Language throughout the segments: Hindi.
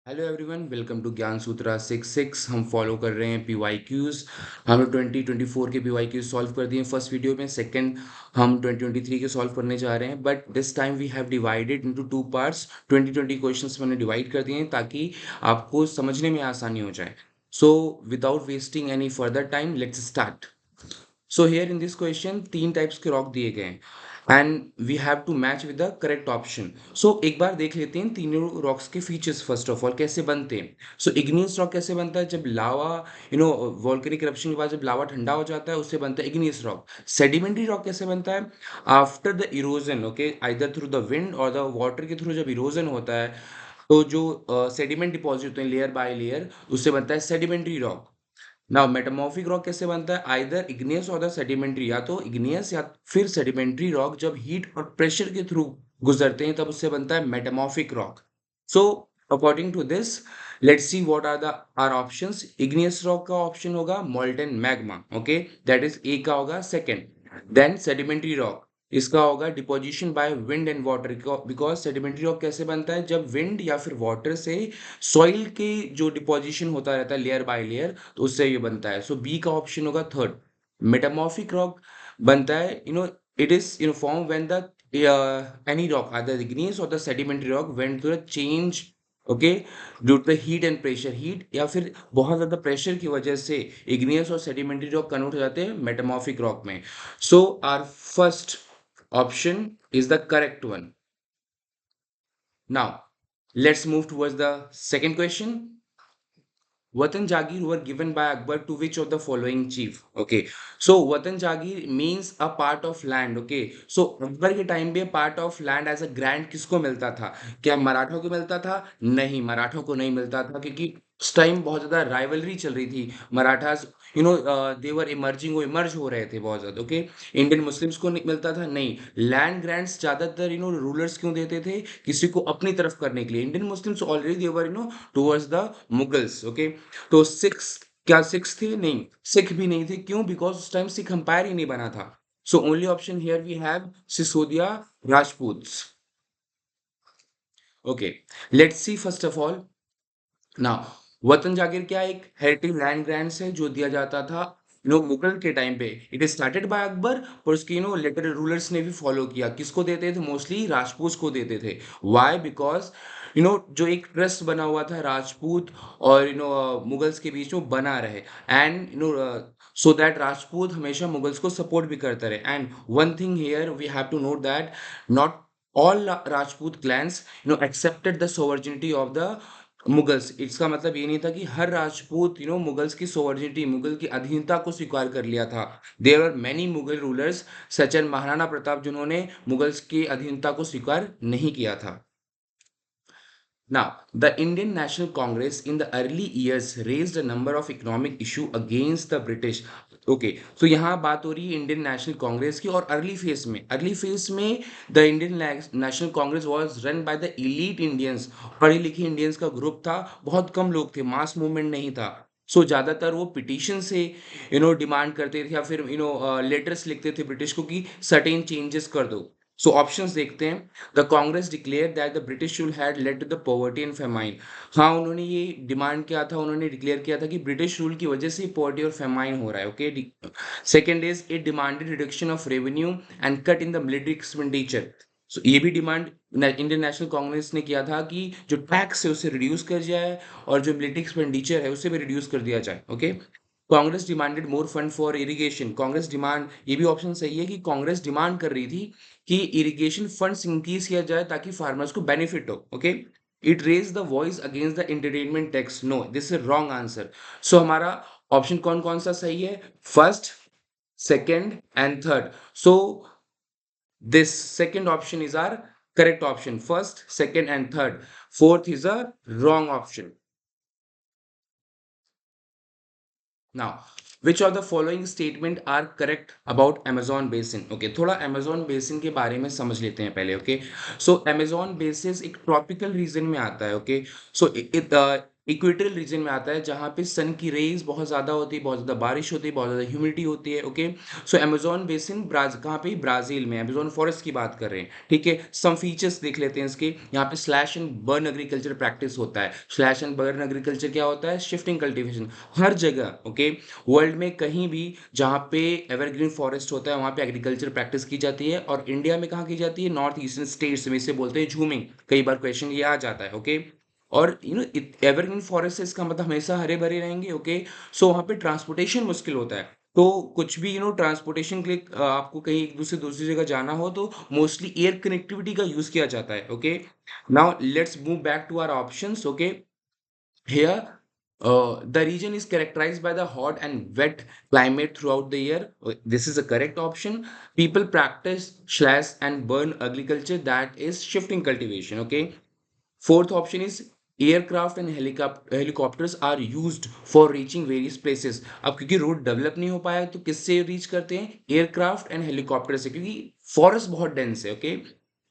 हेलो एवरीवन, वेलकम टू ज्ञान सूत्रा 66। हम फॉलो कर रहे हैं पीवाईक्यूज। हमने 2024 के पीवाईक्यूज सॉल्व कर दिए फर्स्ट वीडियो में। सेकंड हम 2023 के सॉल्व करने जा रहे हैं, but this time we have divided into two parts. 2020 questions मैंने डिवाइड कर दिए हैं ताकि आपको समझने में आसानी हो जाए। So without wasting any further time, let's start. So here in this question तीन टाइप्स के रॉक दिए गए हैं and we have to match with the correct option. सो एक बार देख लेते हैं तीनों रॉक्स के फीचर्स फर्स्ट ऑफ ऑल कैसे बनते हैं। सो इग्नियस रॉक कैसे बनता है? जब लावा वोल्केनिक इरप्शन के बाद जब लावा ठंडा हो जाता है उससे बनता है इग्नियस रॉक। सेडिमेंट्री रॉक कैसे बनता है? After the erosion, okay, either through the wind और द वाटर के थ्रू जब इरोजन होता है तो जो सेडिमेंट डिपॉजिट होते हैं लेयर बाय लेयर, उससे बनता है sedimentary rock. Now metamorphic rock कैसे बनता है? आइदर इग्नियस और द सेडिमेंट्री, या तो इग्नियस या फिर सेडिमेंट्री रॉक जब हीट और प्रेशर के थ्रू गुजरते हैं तब उससे बनता है metamorphic rock. So according to this, let's see what are the our options. Igneous rock का ऑप्शन होगा molten magma, okay, that is a का होगा सेकंड। देन सेडिमेंट्री रॉक, इसका होगा deposition by wind and water, because sedimentary rock कैसे बनता है? जब विंड या फिर वाटर से सॉइल के जो डिपोजिशन होता रहता है लेयर बाय लेयर, तो उससे ये बनता है। सो बी का ऑप्शन होगा थर्ड। मेटामॉर्फिक रॉक बनता है, it is form when the any rock, either igneous or the sedimentary rock, went through a change, okay, due to the heat and pressure, heat या फिर बहुत ज्यादा प्रेशर की वजह से igneous और sedimentary rock कन्वर्ट हो जाते हैं मेटामॉर्फिक रॉक में। So our first option is the correct one. Now let's move towards the second question. Watan Jagir were given by Akbar to which of the following chief? Okay, so Watan Jagir means a part of land. Okay, so Akbar के टाइम पे part of land as a grant किसको मिलता था? क्या मराठों को मिलता था? नहीं, मराठों को नहीं मिलता था, क्योंकि उस टाइम बहुत ज्यादा राइवलरी चल रही थी। मराठास दे वर इमर्जिंग, वो इमर्ज हो रहे थे बहुत ज्यादा। ओके, इंडियन मुस्लिम्स को नहीं मिलता था, नहीं। लैंड ग्रांट्स ज्यादातर रूलर्स क्यों देते थे? किसी को अपनी तरफ करने के लिए। Indian Muslims already they were towards the Mughals. Okay, तो सिक्स, क्या सिक्स थे? नहीं, सिख भी नहीं थे। क्यों? बिकॉज उस टाइम सिख अंपायर ही नहीं बना था। So only option here we have Sisodia Rajputs. Okay, let's see first of all. Now वतन जागीर क्या एक हेरिटेज लैंड ग्रांट्स है जो दिया जाता था मुगल के टाइम पे। It is started by Akbar, पर उसकी लेटर रूलर्स ने भी फॉलो किया। किसको देते थे? मोस्टली राजपूत को देते थे। व्हाई? बिकॉज जो एक ट्रस्ट बना हुआ था राजपूत और मुगल्स के बीच में बना रहे, एंड सो दैट राजपूत हमेशा मुगल्स को सपोर्ट भी करते रहे। And one thing here we have to note that not all Rajput clans accepted the sovereignty of the Mughals. इसका मतलब ये नहीं था कि हर राजपूत मुगल्स की सोवर्जिनिटी, मुगल की अधीनता को स्वीकार कर लिया था। There are many Mughal rulers such and Maharana Pratap जिन्होंने मुगल्स की अधीनता को स्वीकार नहीं किया था। Now, the Indian National Congress in the early years raised a number of economic issue against the British. Okay, तो यहाँ बात हो रही है इंडियन नेशनल कांग्रेस की। और अर्ली फेज में the Indian national Congress was run by the elite Indians. पढ़े लिखे इंडियंस का ग्रुप था, बहुत कम लोग थे, मास मूवमेंट नहीं था। सो ज्यादातर वो पिटीशन से डिमांड करते थे, या फिर लेटर्स लिखते थे ब्रिटिश को कि सर्टेन चेंजेस कर दो। सो ऑप्शंस देखते हैं। The Congress declare that the British rule had led to the poverty and famine. हाँ, उन्होंने ये डिमांड किया था, उन्होंने डिक्लेयर किया था कि ब्रिटिश रूल की वजह से पॉवर्टी और फेमाइन हो रहा है। Okay, second is it demanded reduction of revenue and cut in the military expenditure. So ये भी डिमांड इंडियन नेशनल कांग्रेस ने किया था कि जो टैक्स है उसे रिड्यूस कर जाए और जो मिलिट्री एक्सपेंडिचर है उसे भी रिड्यूस कर दिया जाए। Okay, Congress demanded more fund for irrigation. Congress demand, ये भी ऑप्शन सही है कि कांग्रेस डिमांड कर रही थी कि इरिगेशन फंड्स इंक्रीज किया जाए ताकि फार्मर्स को बेनिफिट हो। Okay, it raise the voice against the entertainment tax. No, this is wrong answer. So हमारा ऑप्शन कौन कौन सा सही है? First, second and third. So this second option is our correct option. First, second and third. Fourth is a wrong option. Now, which of the following statement are correct about Amazon basin? Okay, थोड़ा Amazon basin के बारे में समझ लेते हैं पहले। Okay, so Amazon basin एक tropical region में आता है। Okay, so इक्वेटोरियल रीजन में आता है जहाँ पे सन की रेज बहुत ज़्यादा होती है, बहुत ज़्यादा बारिश होती है, बहुत ज़्यादा ह्यूमिडिटी होती है। ओके, सो अमेजोन बेसिन कहाँ पे? ब्राज़ील में, अमेजोन फॉरेस्ट की बात कर रहे हैं। ठीक है, सम फीचर्स देख लेते हैं इसके। यहाँ पे slash and burn agriculture practice होता है। स्लैश एंड बर्न एग्रीकल्चर क्या होता है? Shifting cultivation. हर जगह, ओके, वर्ल्ड में कहीं भी जहाँ पे एवरग्रीन फॉरेस्ट होता है वहाँ पे एग्रीकल्चर प्रैक्टिस की जाती है। और इंडिया में कहाँ की जाती है? नॉर्थ ईस्टर्न स्टेट्स में, इसे बोलते हैं झूमिंग। कई बार क्वेश्चन ये आ जाता है। ओके, और एवरग्रीन फॉरेस्ट है, इसका मतलब हमेशा हरे भरे रहेंगे। ओके, सो वहाँ पे ट्रांसपोर्टेशन मुश्किल होता है। तो कुछ भी ट्रांसपोर्टेशन के लिए आपको कहीं एक दूसरे दूसरी जगह जाना हो तो मोस्टली एयर कनेक्टिविटी का यूज किया जाता है। Okay, now let's move back to our options. Okay, here, the region is characterized by the hot and wet climate throughout the year. This is a correct option. People practice slash and burn agriculture, that is shifting cultivation. Okay. Fourth option is aircraft and helicopters are used for reaching various places. अब क्योंकि रोड डेवलप नहीं हो पाया तो किससे रीच करते हैं? एयरक्राफ्ट एंड हेलीकॉप्टर से, क्योंकि फॉरेस्ट बहुत डेंस है। Okay,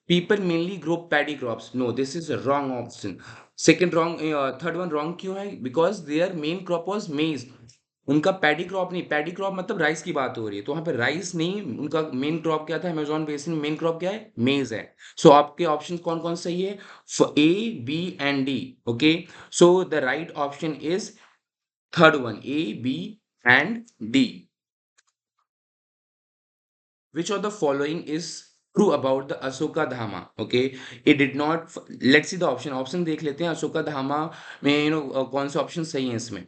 people mainly grow paddy crops. No, this is wrong option. Second wrong, third one wrong क्यों है? Because their main crop was maize. उनका पैडी क्रॉप नहीं, पैडी क्रॉप मतलब राइस की बात हो रही है, तो वहां पे राइस नहीं, उनका मेन क्रॉप क्या था? अमेजोन बेसिन में मेन क्रॉप क्या है? मेज है। सो आपके ऑप्शन कौन कौन सही है? A, B and D. Okay, so the right option is third one, A, B and D. Which of the following is true about the Asoka Dhama? Okay, it did not. Let's see the option. Option देख लेते हैं अशोका धामा में कौन से ऑप्शन सही हैं इसमें?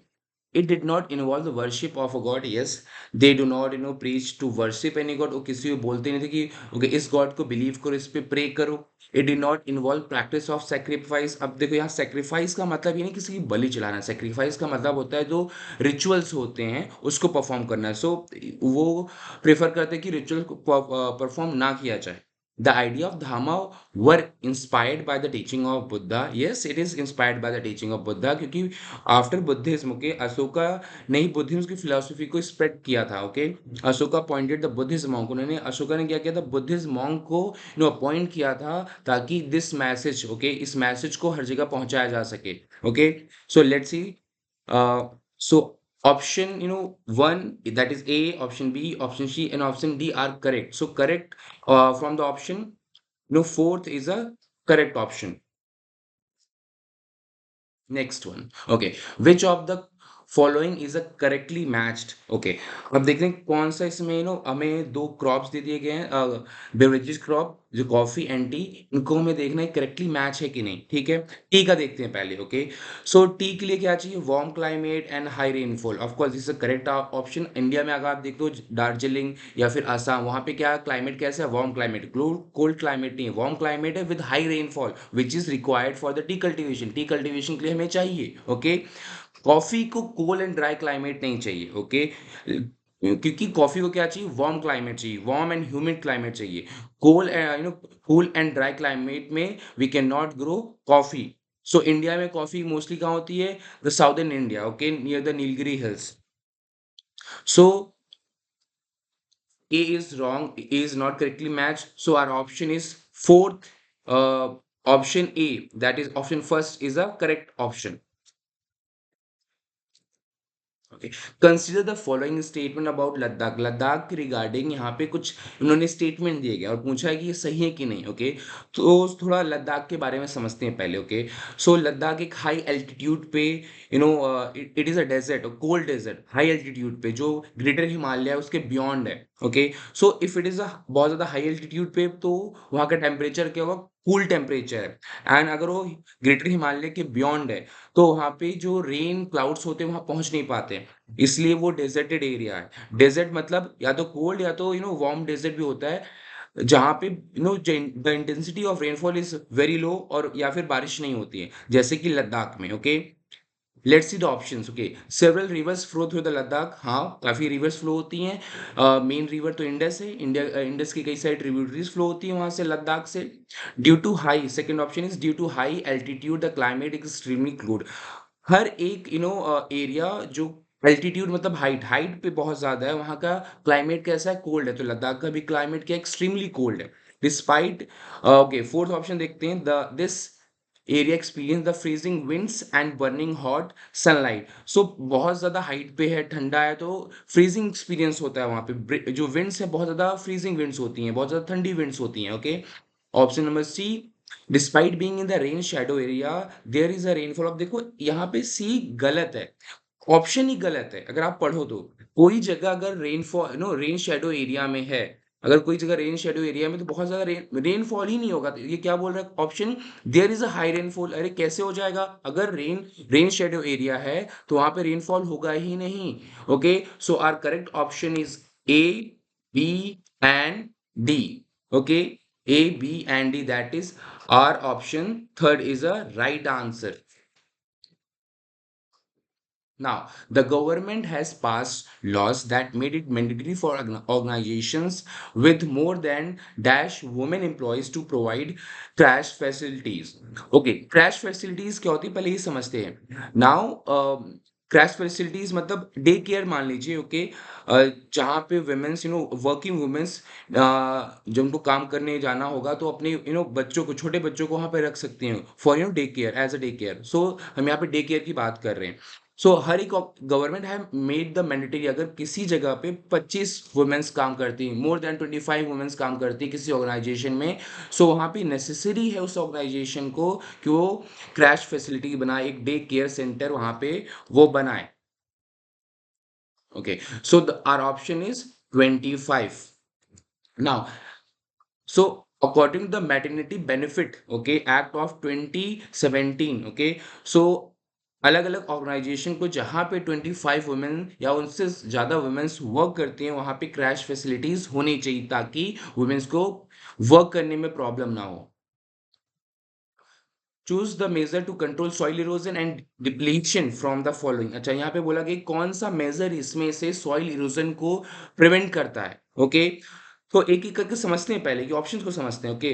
It did not involve the worship of a god. Yes, they do not preach to worship any god. वो किसी को बोलते नहीं थे कि okay इस god को believe करो, इस पे pray करो। It did not involve practice of sacrifice. अब देखो यहाँ sacrifice का मतलब ये नहीं किसी की बलि चलाना। sacrifice का मतलब होता है जो rituals होते हैं उसको perform करना। So वो प्रेफर करते हैं कि रिचुअल को परफॉर्म ना किया जाए। द आइडिया ऑफ धामा were inspired by the teaching of Buddha. Yes, it is inspired by the teaching of Buddha, क्योंकि आफ्टर बुद्धिज्म के अशोका ने ही बुद्धिज्म की फिलोसफी को स्प्रेड किया था। Okay, Ashoka pointed the Buddhism monk. उन्होंने अशोका ने क्या किया था? बुद्धिज्म मॉन्क को अपॉइंट किया था ताकि दिस मैसेज, ओके, इस मैसेज को हर जगह पहुंचाया जा सके। Okay, so let's see. So option, one, that is A, option B, option C, and option D are correct. So correct from the option, fourth is a correct option. Next one. Okay. Which of the following is a correctly matched? Okay. अब देख रहे हैं कौन सा इसमें हमें दो क्रॉप्स दे दिए गए हैं, बेवरेजेस क्रॉप जो कॉफी एंड टी, इनको हमें देखना है करेक्टली मैच है कि नहीं। ठीक है, टी का देखते हैं पहले। ओके, सो टी के लिए क्या चाहिए? Warm climate and high rainfall. Of course this is correct option. India में अगर आप देख लो दार्जिलिंग या फिर असम, वहां पे क्या क्लाइमेट कैसा है? Warm climate. कोल्ड क्लाइमेट नहीं है, वार्म क्लाइमेट है with high rainfall which is required for the tea cultivation. Tea cultivation के लिए हमें चाहिए। ओके, कॉफी को कोल्ड एंड ड्राई क्लाइमेट नहीं चाहिए। ओके, क्योंकि कॉफी को क्या चाहिए? वार्म क्लाइमेट चाहिए, वार्म एंड ह्यूमिड क्लाइमेट चाहिए। Cold cool and dry climate में we can not grow coffee. So India में कॉफी मोस्टली कहाँ होती है? The southern India, okay, near the Nilgiri hills. So A is wrong, A is not correctly matched. So our option is fourth, option A, that is option first is a correct option. Okay, consider the following statement about Ladakh. Ladakh के रिगार्डिंग यहाँ पे कुछ उन्होंने स्टेटमेंट दिए गए और पूछा है कि ये सही है कि नहीं। ओके, तो थोड़ा लद्दाख के बारे में समझते हैं पहले। ओके, सो लद्दाख एक हाई एल्टीट्यूड पे, it is a desert, cold desert, high altitude पे जो ग्रेटर हिमालय उसके बियॉन्ड है। Okay, so if it is a बहुत ज्यादा हाई एल्टीट्यूड पे तो वहाँ का टेम्परेचर क्या होगा? कूल टेम्परेचर है। एंड अगर वो ग्रेटर हिमालय के बियॉन्ड है तो वहाँ पे जो रेन क्लाउड्स होते हैं वहाँ पहुंच नहीं पाते हैं, इसलिए वो डेजर्टेड एरिया है। डेजर्ट मतलब या तो कोल्ड या तो वार्म डेजर्ट भी होता है, जहाँ पे the intensity of rainfall is very low और या फिर बारिश नहीं होती है, जैसे कि लद्दाख में। Okay, let's see the options. Okay, several reverse flow through the Ladakh. हाँ, काफी रिवर्स फ्लो होती हैं। मेन रिवर तो इंडस है, इंडस की कई सारी ट्रिब्यूटरीज फ्लो होती हैं वहां से, लद्दाख से। Due to high, second option is due to high altitude the climate is extremely cold. हर एक एरिया जो एल्टीट्यूड मतलब हाइट, हाइट पे बहुत ज्यादा है वहाँ का क्लाइमेट कैसा है? कोल्ड है। तो लद्दाख का भी क्लाइमेट क्या? एक्सट्रीमली कोल्ड है डिस्पाइट। ओके, फोर्थ ऑप्शन देखते हैं। The this area experience the freezing winds and burning hot sunlight. So बहुत ज़्यादा हाइट पे है, ठंडा है, तो फ्रीजिंग एक्सपीरियंस होता है वहाँ पे। जो विंड्स है बहुत ज़्यादा फ्रीजिंग विंड्स होती हैं, बहुत ज़्यादा ठंडी विंड्स होती हैं। Okay, option number C, despite being in the rain shadow area there is a rainfall of, देखो यहाँ पे सी गलत है, ऑप्शन ही गलत है। अगर आप पढ़ो तो कोई जगह अगर rainfall no rain shadow area में है, अगर कोई जगह रेन शेडो एरिया में, तो बहुत ज्यादा रेनफॉल ही नहीं होगा। तो ये क्या बोल रहा है option, there is a high rainfall. अरे कैसे हो जाएगा, अगर रेन शेडो एरिया है तो वहां पे रेनफॉल होगा ही नहीं। Okay, so our correct option is A, B and D. Okay, A, B and D, that is our option third is a right answer. Now, the government has passed laws that made it mandatory for organizations with more than dash women employees to provide crash facilities. Okay, crash facilities क्या होती है पहले ये समझते हैं। Now, क्रैश फैसिलिटीज मतलब डे केयर मान लीजिए। ओके, जहाँ पे वुमेन्स वर्किंग वुमेन्स जब उनको काम करने जाना होगा तो अपने बच्चों को, छोटे बच्चों को वहाँ पे रख सकती हैं for day care, as a day care. So हम यहाँ पे डे केयर की बात कर रहे हैं। सो हर एक government have made the mandatory, अगर किसी जगह पे 25 वुमेन्स काम करती हैं, मोर देन 25 वुमेन्स काम करती है किसी ऑर्गेनाइजेशन में, सो वहाँ पे नेसेसरी है उस ऑर्गेनाइजेशन को कि वो क्रैश फैसिलिटी बनाए, एक डे केयर सेंटर वहाँ पे वो बनाए। Okay, so our option is 25। Now, so according to the maternity benefit, okay, act of 2017, okay, so अलग अलग ऑर्गेनाइजेशन को जहाँ पे 25 वुमेन या उनसे ज़्यादा वुमेन्स वर्क करती हैं वहाँ पे क्रैश फैसिलिटीज होनी चाहिए ताकि वुमेन्स को वर्क करने में प्रॉब्लम ना हो। Choose the measure to control soil erosion and depletion from the following. अच्छा, यहाँ पे बोला कि कौन सा मेजर इसमें से सॉइल इरोजन को प्रिवेंट करता है। ओके, तो एक एक करके समझते हैं, पहले कि ऑप्शंस को समझते हैं। ओके,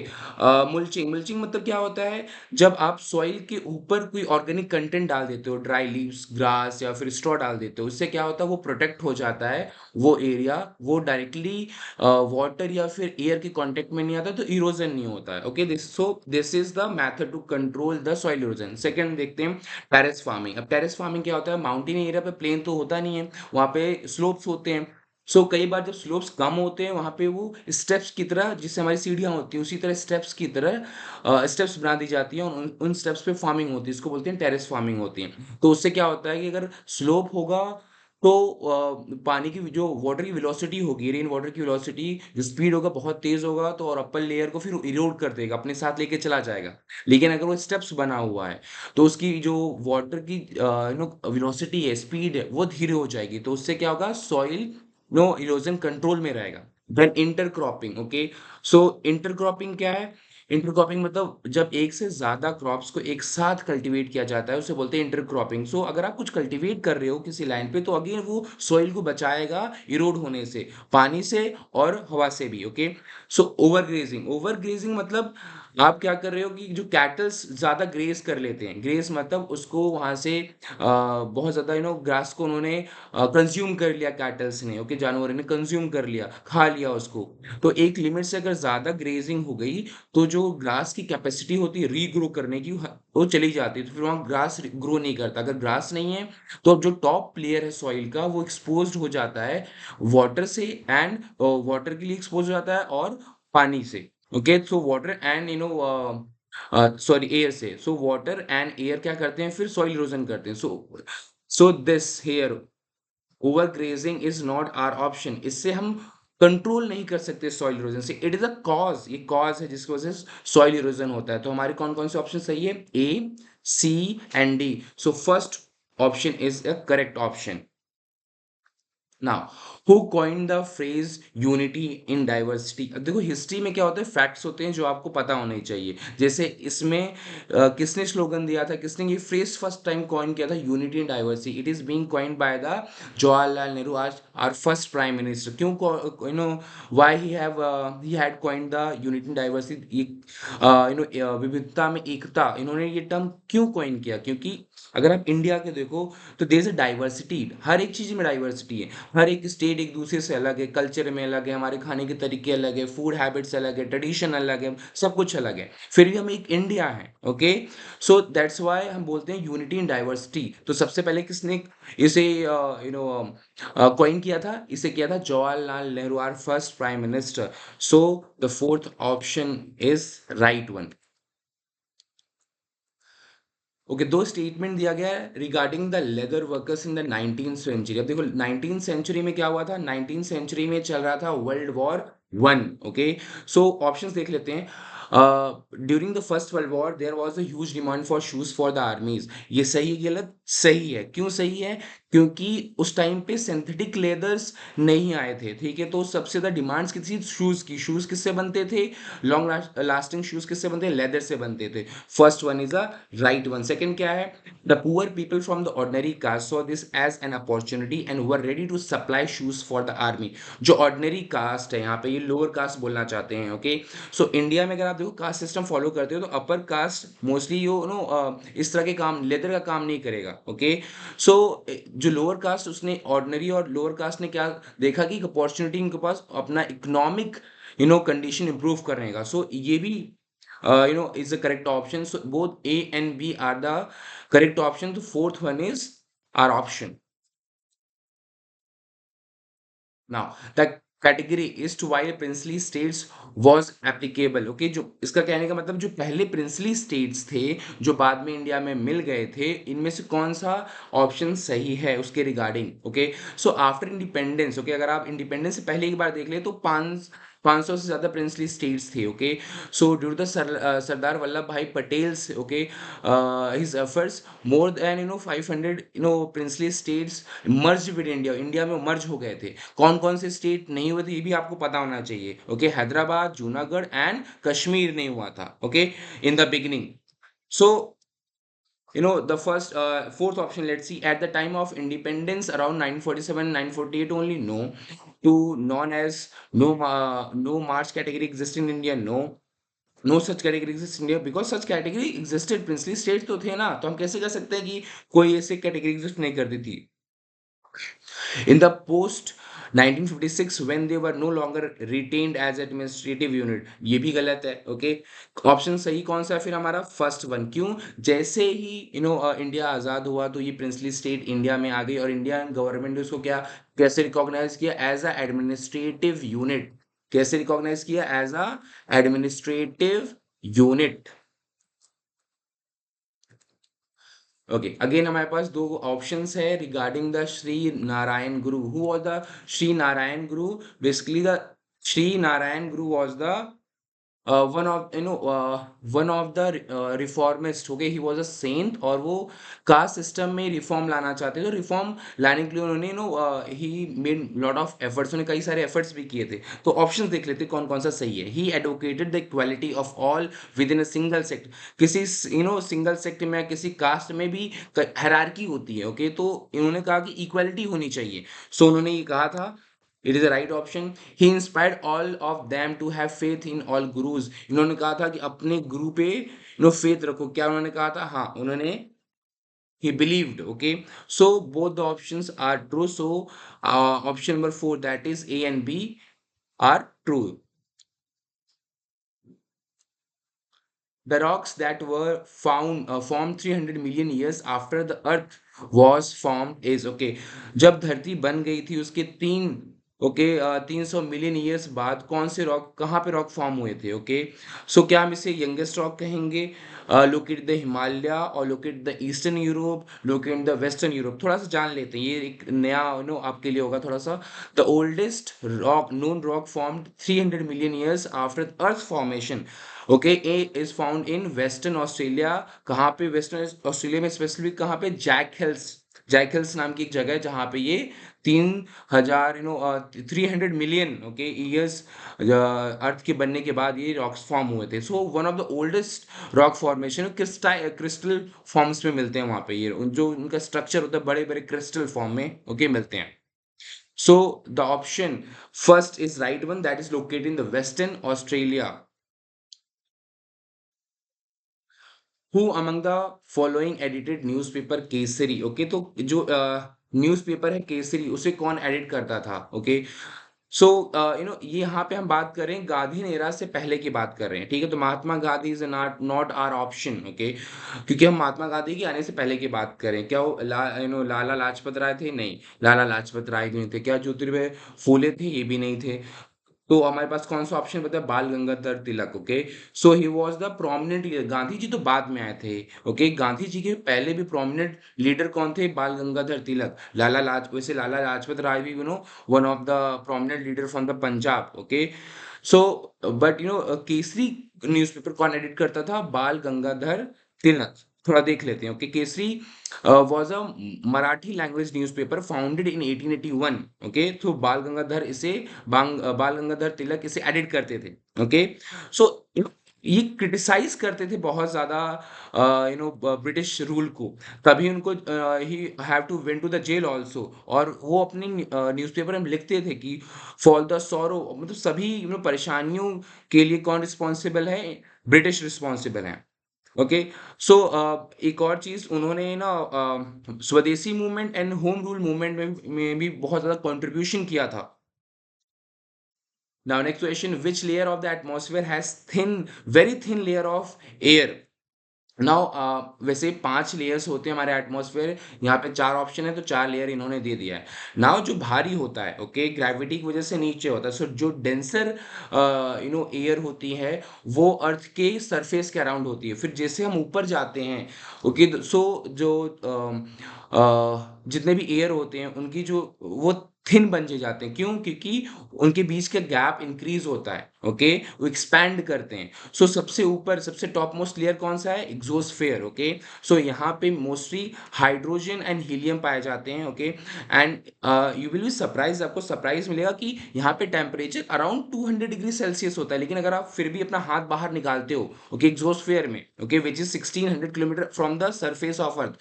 मुल्चिंग, मुल्चिंग मतलब क्या होता है, जब आप सॉइल के ऊपर कोई ऑर्गेनिक कंटेंट डाल देते हो, ड्राई लीव्स, ग्रास या फिर स्ट्रॉ डाल देते हो, उससे क्या होता है वो प्रोटेक्ट हो जाता है, वो एरिया वो डायरेक्टली वाटर या फिर एयर के कांटेक्ट में नहीं आता, तो इरोजन नहीं होता है। Okay, this is the method to control the soil erosion. Second देखते हैं टेरेस फार्मिंग। अब टेरेस फार्मिंग क्या होता है, माउंटेन एरिया पे प्लेन तो होता नहीं है, वहाँ पे स्लोप्स होते हैं। सो कई बार जब स्लोप्स कम होते हैं वहाँ पे वो स्टेप्स की तरह, जिससे हमारी सीढ़ियाँ होती हैं उसी तरह स्टेप्स की तरह स्टेप्स बना दी जाती हैं, और उन स्टेप्स पे फार्मिंग होती है, इसको बोलते हैं टेरेस फार्मिंग होती है। तो उससे क्या होता है कि अगर स्लोप होगा तो पानी की जो वाटर की वेलोसिटी होगी, रेन वाटर की वेलोसिटी जो स्पीड होगा बहुत तेज होगा, तो और अपर लेयर को फिर इरोड कर देगा, अपने साथ लेके चला जाएगा। लेकिन अगर वो स्टेप्स बना हुआ है तो उसकी जो वाटर की वेलोसिटी है, स्पीड है, वो धीरे हो जाएगी, तो उससे क्या होगा, सॉइल नो इरोजन कंट्रोल में रहेगा। Then intercropping. Okay, so intercropping क्या है, इंटरक्रॉपिंग मतलब जब एक से ज्यादा क्रॉप्स को एक साथ कल्टीवेट किया जाता है उसे बोलते हैं इंटरक्रॉपिंग। सो अगर आप कुछ कल्टीवेट कर रहे हो किसी लाइन पे तो अगेन वो सॉइल को बचाएगा इरोड होने से, पानी से और हवा से भी। ओके, सो ओवरग्रेजिंग, ओवरग्रेजिंग मतलब आप क्या कर रहे हो कि जो कैटल्स ज्यादा ग्रेज कर लेते हैं, ग्रेज मतलब उसको वहां से बहुत ज्यादा ग्रास को उन्होंने कंज्यूम कर लिया, कैटल्स ने, ओके, जानवरों ने कंज्यूम कर लिया, खा लिया उसको। तो एक लिमिट से अगर ज्यादा ग्रेजिंग हो गई तो जो ग्रास की कैपेसिटी होती है रीग्रो करने की वो चली जाती है, तो फिर वहाँ ग्रास ग्रो नहीं करता। अगर ग्रास नहीं है तो अब जो टॉप प्लेयर है सॉइल का वो एक्सपोज हो जाता है वाटर से, एंड वाटर के लिए एक्सपोज हो जाता है और पानी से। Okay, so water and sorry air से, सो वाटर एंड एयर क्या करते हैं फिर सॉइल इरोजन करते हैं। So this here over grazing is not our option, इससे हम कंट्रोल नहीं कर सकते सॉइल इरोजन से, इट इज अ कॉज, ये कॉज है जिसकी वजह से सॉइल इरोजन होता है। तो हमारे कौन कौन से ऑप्शन सही है, A, C and D. So first option is a correct option. Now, who coined the phrase unity in diversity. अब देखो हिस्ट्री में क्या होता है, फैक्ट्स होते हैं जो आपको पता होने चाहिए। जैसे इसमें किसने स्लोगन दिया था, किसने ये फ्रेज फर्स्ट टाइम कॉइन किया था, unity in diversity, it is being coined by the Jawaharlal Nehru, आज आवर फर्स्ट प्राइम मिनिस्टर। क्यों, why he had coined the unity in diversity, विविधता में एकता, इन्होंने ये टर्म क्यों कॉइन किया, क्योंकि अगर आप इंडिया के देखो तो देयर इज अ डाइवर्सिटी, हर एक चीज में डाइवर्सिटी है। हर एक स्टेट एक दूसरे से अलग है, कल्चर में अलग है, हमारे खाने के तरीके अलग है, फूड हैबिट्स अलग है, ट्रेडिशन अलग है, सब कुछ अलग है, फिर भी हम एक इंडिया है। ओके, सो दैट्स व्हाई हम बोलते हैं यूनिटी इन डाइवर्सिटी। तो सबसे पहले किसने इसे कॉइन किया था? इसे किया था Jawaharlal Nehru, our first prime minister. So the fourth option is right one. Okay, दो स्टेटमेंट दिया गया है regarding the leather workers in the 19th century. अब देखो 19th सेंचुरी में क्या हुआ था, 19th सेंचुरी में चल रहा था world war 1। Okay, so options देख लेते हैं। During the first world war there was a huge demand for shoes for the armies. ये सही है गलत? सही है। क्यों सही है? क्योंकि उस टाइम पे सिंथेटिक लेदर्स नहीं आए थे, ठीक है, तो सबसे ज्यादा डिमांड्स किसी शूज की। शूज किससे बनते थे? लॉन्ग लास्टिंग शूज किससे बनते हैं? लेदर से बनते थे। First one is a right one. Second क्या है? The poor people from the ordinary caste saw this as an opportunity and were ready to supply shoes for the army. जो ऑर्डिनरी कास्ट है, यहाँ पे ये लोअर कास्ट बोलना चाहते हैं। ओके, सो इंडिया में अगर आप देखो कास्ट सिस्टम फॉलो करते हो तो upper caste mostly you know इस तरह के काम, लेदर का काम नहीं करेगा। ओके, सो जो लोअर कास्ट, उसने ऑर्डिनरी और लोअर कास्ट ने क्या देखा कि अपॉर्चुनिटी इनके पास अपना इकोनॉमिक कंडीशन इंप्रूव करने का। सो ये भी is the correct option. So both A and B are the correct option. The fourth one is our option. Now the category is to while princely states was applicable. Okay, जो इसका कहने का मतलब जो पहले प्रिंसली स्टेट्स थे जो बाद में इंडिया में मिल गए थे, इनमें से कौन सा ऑप्शन सही है उसके regarding. Okay, so after independence, okay, अगर आप इंडिपेंडेंस से पहले एक बार देख ले तो 500 से ज्यादा प्रिंसली स्टेट्स थे। Okay, so due to the Sardar Vallabh Bhai Patel's, okay, his efforts, more than 500 princely states merged with India, India में मर्ज हो गए थे। कौन कौन से स्टेट नहीं हुए थे ये भी आपको पता होना चाहिए। ओके, हैदराबाद, जूनागढ़ एंड कश्मीर नहीं हुआ था। Okay, in the beginning. So the first fourth option, let's see, at the time of independence around 947 948 only, no. To known as no march category exist in India, no. No such category exist India because such category existed, princely state तो थे ना, तो हम कैसे कह सकते हैं कि कोई ऐसे कैटेगरी एग्जिस्ट नहीं करती थी। In the post 1956 when they were no longer retained as administrative unit, ये भी गलत है। ओके, ऑप्शन सही कौन सा है फिर हमारा? First one. क्यों? जैसे ही इंडिया आजाद हुआ तो ये प्रिंसली स्टेट इंडिया में आ गई और इंडियन गवर्नमेंट ने उसको क्या, कैसे रिकॉग्नाइज किया? As a administrative unit. कैसे रिकॉग्नाइज किया? As a administrative unit. Okay, again हमारे पास दो ऑप्शंस है regarding the Shri Narayan Guru. Who was the Shri Narayan Guru? Basically the Shri Narayan Guru was the one of one of the reformist. Okay, he was a saint और वो कास्ट सिस्टम में रिफॉर्म लाना चाहते थे। तो रिफॉर्म लाने के लिए उन्होंने he made lot of efforts, उन्होंने कई सारे एफर्ट्स भी किए थे। तो ऑप्शंस देख लेते कौन कौन सा सही है। ही advocated the equality of all with in a single sect. किसी सिंगल सेक्ट में या किसी कास्ट में भी हायरार्की होती है। ओके, तो इन्होंने कहा कि इक्वालिटी होनी चाहिए। सो उन्होंने ये कहा था, it is the right option. He inspired all of them to have faith in all gurus. इन्होंने कहा था कि अपने गुरु पे फेथ रखो। क्या उन्होंने कहा था? हाँ, उन्होंने he believed। okay, so both the options are true, so option number 4, that is A and B, are true. The rocks that were found formed 300 million years after the earth was formed is, okay, जब धरती बन गई थी उसके 300 मिलियन ईयर्स बाद कौन से रॉक, कहाँ पे रॉक फॉर्म हुए थे? ओके, सो क्या हम इसे यंगेस्ट रॉक कहेंगे? लोकेट द हिमालय और locate the eastern Europe, locate the western Europe. थोड़ा सा जान लेते हैं, ये एक नया आपके लिए होगा थोड़ा सा। The oldest rock, known rock formed 300 million years after earth formation. Okay, A is found in western Australia. कहाँ पे वेस्टर्न ऑस्ट्रेलिया में? स्पेसिफिक कहाँ पे? Jack hills. जैक हिल्स नाम की एक जगह है जहाँ पे ये 3,000 300 मिलियन ओके ईयर्स अर्थ के बनने के बाद ये रॉक्स फॉर्म हुए थे। So one of the oldest rock formation crystal forms में मिलते हैं वहाँ पे। ये जो उनका स्ट्रक्चर होता है बड़े बड़े क्रिस्टल फॉर्म में ओके मिलते हैं। So the option first is right one, that is located in the western Australia. Who among the following edited newspaper Kesari? Okay, तो जो न्यूज़पेपर है केसरी, उसे कौन एडिट करता था? ओके। सो ये यहाँ पे हम बात कर रहे हैं गांधी एरा से पहले की बात कर रहे हैं, ठीक है? तो Mahatma Gandhi is not not our option, okay? क्योंकि हम महात्मा गांधी के आने से पहले की बात करें। क्या वो लाला लाजपत राय थे? नहीं, लाला लाजपत राय नहीं थे। क्या ज्योतिबा फूले थे? ये भी नहीं थे। तो हमारे पास कौन-सा ऑप्शन बचा? Bal Gangadhar Tilak, okay? So he was the prominent leader. Gandhi ji तो बाद में आए थे, ओके? गांधी जी के पहले भी प्रोमिनेंट लीडर कौन थे? बाल गंगाधर तिलक। वैसे लाला लाजपत राय भी one of the prominent leader from the Punjab, okay? So but Kesari newspaper कौन एडिट करता था? बाल गंगाधर तिलक। थोड़ा देख लेते हैं, okay? Kesari was a Marathi language newspaper founded in 1881, okay? तो बाल गंगाधर तिलक इसे एडिट करते थे, ओके? सो ये क्रिटिसाइज करते थे बहुत ज्यादा ब्रिटिश रूल को। तभी उनको he have to went to the jail also. और वो अपनी न्यूज़पेपर में लिखते थे कि फॉर द सॉरो, मतलब सभी परेशानियों के लिए कौन रिस्पॉन्सिबल है? ब्रिटिश रिस्पॉन्सिबल है, ओके? सो एक और चीज उन्होंने ना स्वदेशी movement and home rule movement में भी बहुत ज्यादा कंट्रीब्यूशन किया था। Now next question, which layer of the atmosphere has very thin layer of air? Now वैसे 5 लेयर्स होते हैं हमारे एटमॉस्फेयर। यहाँ पे 4 ऑप्शन है, तो 4 लेयर इन्होंने दे दिया है। नाउ जो भारी होता है, ओके, ग्रेविटी की वजह से नीचे होता है। सो जो डेंसर एयर होती है, वो अर्थ के सरफेस के अराउंड होती है। फिर जैसे हम ऊपर जाते हैं, ओके, सो जो जितने भी एयर होते हैं उनकी जो वो थिन बन जाते हैं। क्यों? क्योंकि उनके बीच का गैप इंक्रीज होता है, ओके? वो एक्सपैंड करते हैं। सो सबसे ऊपर सबसे टॉप मोस्ट लेयर कौन सा है? Exosphere, okay? सो यहाँ पे मोस्टली हाइड्रोजन एंड हीलियम पाए जाते हैं, okay? And you will be surprise, आपको सरप्राइज मिलेगा कि यहाँ पे टेम्परेचर अराउंड 200 डिग्री सेल्सियस होता है। लेकिन अगर आप फिर भी अपना हाथ बाहर निकालते हो, ओके, एग्जोस्फेयर में, okay, which is 1600 kilometre from the surface of earth,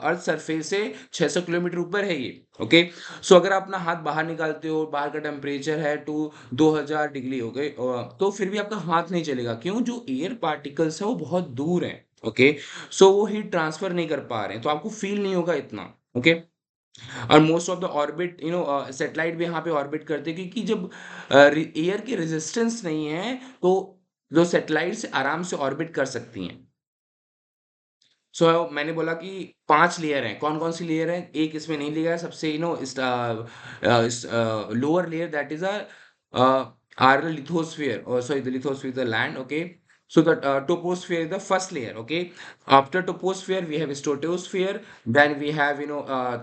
earth surface से 600 किलोमीटर ऊपर है ये, ओके? सो अगर आप अपना हाथ बाहर निकालते हो, बाहर का टेम्परेचर है 2000 डिग्री, ओके, तो फिर भी आपका हाथ नहीं चलेगा। क्यों? जो एयर पार्टिकल्स है वो बहुत दूर है, ओके? सो वो हीट ट्रांसफर नहीं कर पा रहे हैं, तो आपको फील नहीं होगा इतना, ओके? और most of the orbit satellite भी यहाँ पे ऑर्बिट करते हैं, क्योंकि जब एयर की रेजिस्टेंस नहीं है, तो जो सैटेलाइट्स आराम से ऑर्बिट कर सकती हैं। सो मैंने बोला कि 5 लेयर हैं। कौन-कौन सी लेयर हैं? एक इसमें नहीं लिया है, सबसे lower layer, that is are the lithosphere, or sorry, the lithosphere is the land, okay? So the troposphere is the first layer, okay? After troposphere we have stratosphere, then we have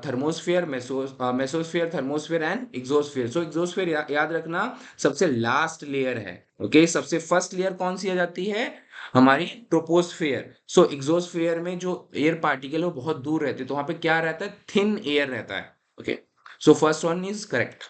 thermosphere, mesosphere, thermosphere and exosphere. So exosphere याद रखना सबसे लास्ट लेयर है, okay? सबसे फर्स्ट लेयर कौन सी आ जाती है? हमारी ट्रोपोस्फेयर। सो एग्जोस्फेयर में जो एयर पार्टिकल है वो बहुत दूर रहते हैं, तो वहां पे क्या रहता है? थिन एयर रहता है, okay? So first one is correct.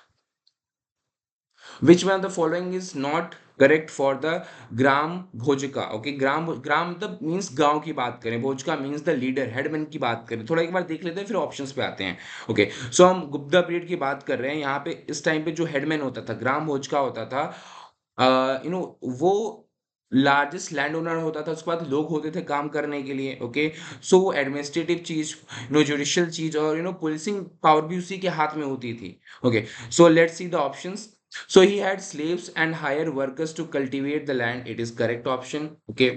Which one of the following is not correct for the gram bhojaka? Okay, gram मतलब मीन्स गांव की बात करें, bhojaka means the leader, headman की बात करें। थोड़ा एक बार देख लेते हैं, फिर ऑप्शंस पे आते हैं, ओके? सो हम गुप्ता पीरियड की बात कर रहे हैं। यहाँ पे इस टाइम पे जो हेडमैन होता था, ग्राम भोजका होता था, वो लार्जेस्ट लैंड ओनर होता था। उसके बाद लोग होते थे काम करने के लिए, ओके? सो वो एडमिनिस्ट्रेटिव चीज, जुडिशियल चीज और पुलिसिंग पावर भी उसी के हाथ में होती थी, okay? So let's see the options. So he had slaves and hire workers to cultivate the land. It is correct option. Okay.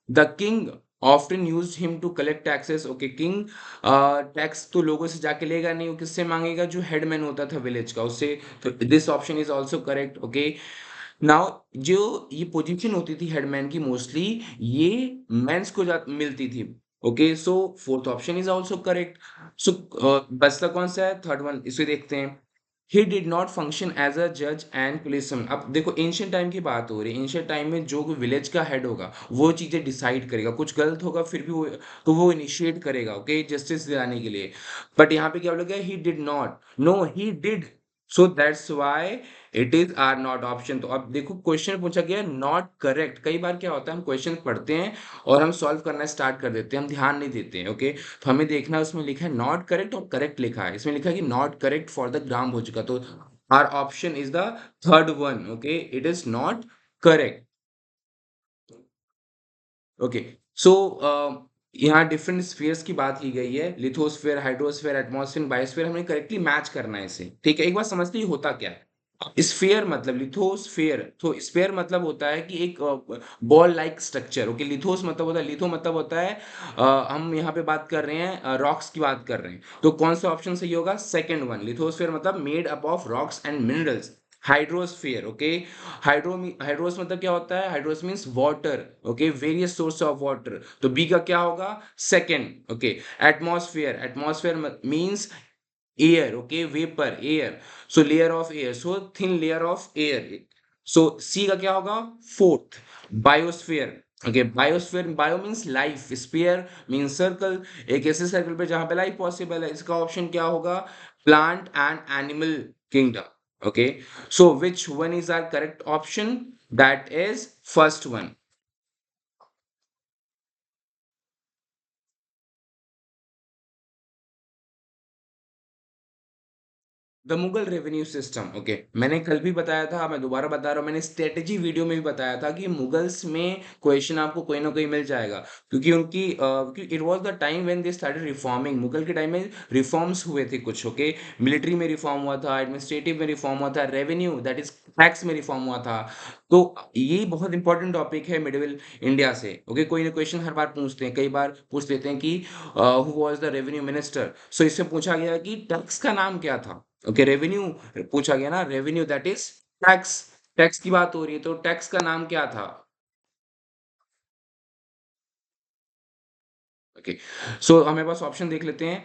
The king often used him to collect taxes. Okay, king tax तो लोगों से जाके लेगा नहीं, वो किससे मांगेगा? जो हेडमैन होता था विलेज का, उससे। तो this option is also correct, okay? Now जो ये पोजीशन होती थी हेडमैन की, मोस्टली ये मेंस को मिलती थी, okay? So fourth option is also correct. So बचता कौन सा है? थर्ड वन, इसे देखते हैं। He did not function as a जज एंड पुलिसमैन। अब देखो एंशियंट टाइम की बात हो रही है। एंशियंट टाइम में जो विलेज का हेड होगा वो चीजें डिसाइड करेगा। कुछ गलत होगा फिर भी वो, तो वो इनिशिएट करेगा, ओके, जस्टिस दिलाने के लिए। बट यहाँ पे क्या बोला गया? He did not. No, he did. So that's why it is our not option. तो अब देखो क्वेश्चन पूछा गया नॉट करेक्ट। कई बार क्या होता है, हम क्वेश्चन पढ़ते हैं और हम सॉल्व करना स्टार्ट कर देते हैं, हम ध्यान नहीं देते हैं, ओके? तो हमें देखना है उसमें लिखा है नॉट करेक्ट और करेक्ट लिखा है। इसमें लिखा है कि not correct for the gram bhojika, तो our option is the third one, okay? It is not correct, okay? So यहाँ डिफरेंट स्फीयर्स की बात की गई है, लिथोस्फीयर, हाइड्रोस्फीयर, एटमॉस्फेयर, बायोस्फीयर, हमें करेक्टली मैच करना है इसे, ठीक है? एक बार समझते ही होता क्या है? स्फीयर मतलब लिथोस्फीयर, तो स्फीयर मतलब होता है कि एक बॉल लाइक स्ट्रक्चर, ओके? लिथोस मतलब होता है, लिथो मतलब होता है हम यहाँ पे बात कर रहे हैं रॉक्स की बात कर रहे हैं, तो कौन सा ऑप्शन सही होगा? सेकंड वन, लिथोस्फीयर मतलब made up of rocks and minerals. Hydrosphere, okay? Hydros मतलब क्या होता है? Hydros means water, okay? Various source of water, तो बी का क्या होगा? Second, okay? Atmosphere, atmosphere means air, okay? Vapour, air, so layer of air, so thin layer of air, so C का क्या होगा? Fourth. Biosphere, okay? Biosphere, bio means life, sphere means circle, एक ऐसे सर्कल पे जहां पे लाइफ पॉसिबल है। इसका ऑप्शन क्या होगा? Plant and animal kingdom, okay? So which one is our correct option? That is first one. The Mughal revenue system, okay? मैंने कल भी बताया था, मैं दोबारा बता रहा हूँ, मैंने स्ट्रेटेजी वीडियो में भी बताया था कि मुगल्स में क्वेश्चन आपको कोई ना कोई मिल जाएगा, क्योंकि क्योंकि it was the time when they started reforming. Mughal के टाइम में रिफॉर्म्स हुए थे कुछ, ओके? मिलिट्री में रिफॉर्म हुआ था, एडमिनिस्ट्रेटिव में रिफॉर्म हुआ था, रेवेन्यू दैट इज टैक्स में रिफॉर्म हुआ था। तो ये बहुत इंपॉर्टेंट टॉपिक है मिडिवल इंडिया से, ओके? कोई ना क्वेश्चन हर बार पूछते हैं, कई बार पूछ लेते हैं कि who was the revenue minister, so इससे पूछा गया कि टैक्स का नाम क्या था, ओके? रेवेन्यू पूछा गया ना, revenue that is tax, tax की बात हो रही है, तो टैक्स का नाम क्या था? ओके, सो हमारे पास ऑप्शन देख लेते हैं,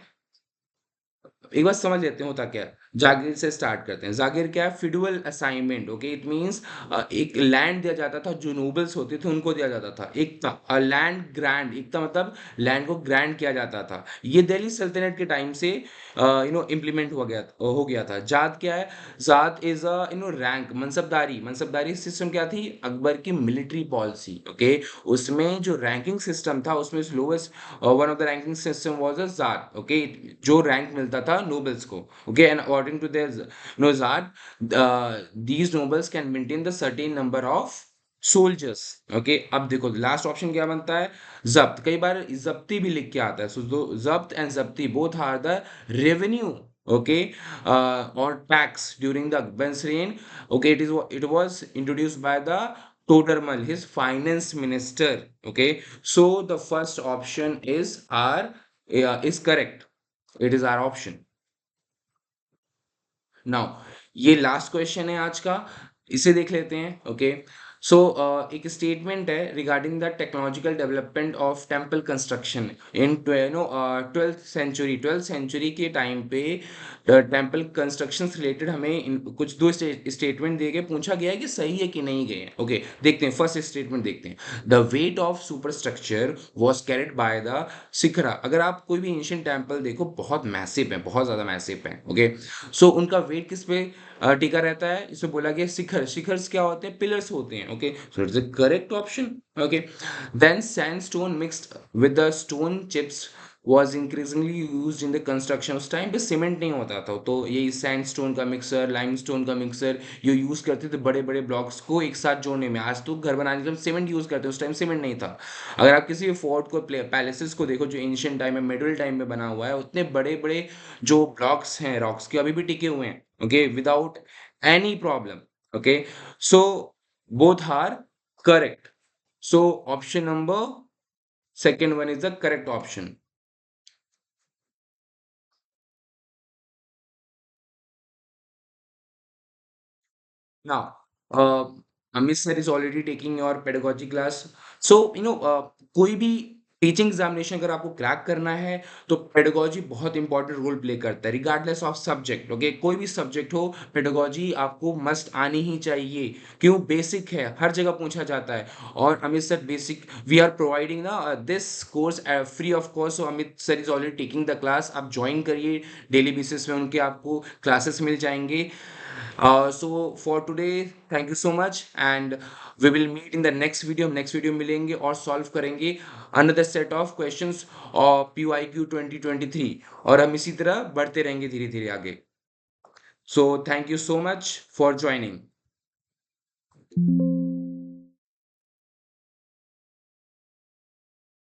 एक बार समझ लेते हैं होता क्या है। जागीर से स्टार्ट करते हैं। जागीर क्या है? फिडुअल असाइनमेंट, ओके? इट मींस एक लैंड दिया जाता था, जो नोबल्स होते थे उनको दिया जाता था। एक था लैंड ग्रैंड, एक था मतलब लैंड को ग्रैंड किया जाता था। ये दिल्ली सल्तनत के टाइम से इम्प्लीमेंट हो गया था। जात क्या है? जात इज अ रैंक, मनसबदारी। मनसबदारी सिस्टम क्या थी? अकबर की मिलिट्री पॉलिसी, ओके? उसमें जो रैंकिंग सिस्टम था, उसमें lowest one of the ranking system was a zat, okay? जो रैंक मिलता था नोबल्स को, okay? And according to their zat, these nobles can maintain the certain number of soldiers, okay? अब देखो लास्ट ऑप्शन क्या बनता है? जब्त, कई बार जब्ती भी लिख के आता है, सो zabt and zabti both are the revenue, okay? और tax during the Akbar's reign, okay? It was introduced by the Todermal, his finance minister. Okay, so the first option is our is correct. It is our option. Now ये लास्ट क्वेश्चन है आज का, इसे देख लेते हैं, ओके? सो एक स्टेटमेंट है regarding the technological development of temple construction in twelfth century के टाइम पे टेम्पल कंस्ट्रक्शन से रिलेटेड हमें कुछ दो स्टेटमेंट दे के पूछा गया है कि सही है कि नहीं गए, ओके? देखते हैं, फर्स्ट स्टेटमेंट देखते हैं। The weight of super structure was carried by the shikhara. अगर आप कोई भी एंशियंट टेम्पल देखो, बहुत मैसिव है, बहुत ज्यादा मैसिव है, ओके? सो उनका वेट किस पे टिका रहता है? इसमें बोला गया शिखर। शिखर्स क्या होते हैं? पिलर्स होते हैं, okay? So it's the correct option, okay? Then sandstone mixed with the stone chips was increasingly used in the construction। उस टाइम पे सीमेंट नहीं होता था, तो यही सैंडस्टोन का मिक्सर, लाइमस्टोन का मिक्सर ये यूज करते थे बड़े बड़े ब्लॉक्स को एक साथ जोड़ने में। आज तो घर बनाने के लिए सीमेंट यूज करते हैं, उस टाइम सीमेंट नहीं था। अगर आप किसी भी फोर्ट को, पैलेसेस को देखो जो एंशियंट टाइम में, मिडिल टाइम में बना हुआ है, उतने बड़े बड़े जो ब्लॉक्स हैं रॉक्स के, अभी भी टिके हुए हैं, okay? Without any problem, okay? So both are correct, so option number second one is the correct option. Now, Amit sir is already taking your pedagogy class. So, कोई भी टीचिंग एग्जामिनेशन अगर आपको क्रैक करना है, तो पेडागोजी बहुत इंपॉर्टेंट रोल प्ले करता है, रिगार्डलेस ऑफ सब्जेक्ट, ओके? कोई भी सब्जेक्ट हो, पेडागोजी आपको मस्ट आनी ही चाहिए। क्यों? बेसिक है, हर जगह पूछा जाता है। और Amit sir basic we are providing ना this course free of cost, so Amit sir is already taking the class, आप ज्वाइन करिए, डेली बेसिस पे उनके आपको क्लासेस मिल जाएंगे। So for today, thank you so much, and we will meet in the next video। हम next video में मिलेंगे और solve करेंगे another set of questions of PYQ 2023, और हम इसी तरह बढ़ते रहेंगे धीरे धीरे आगे। So thank you so much for joining।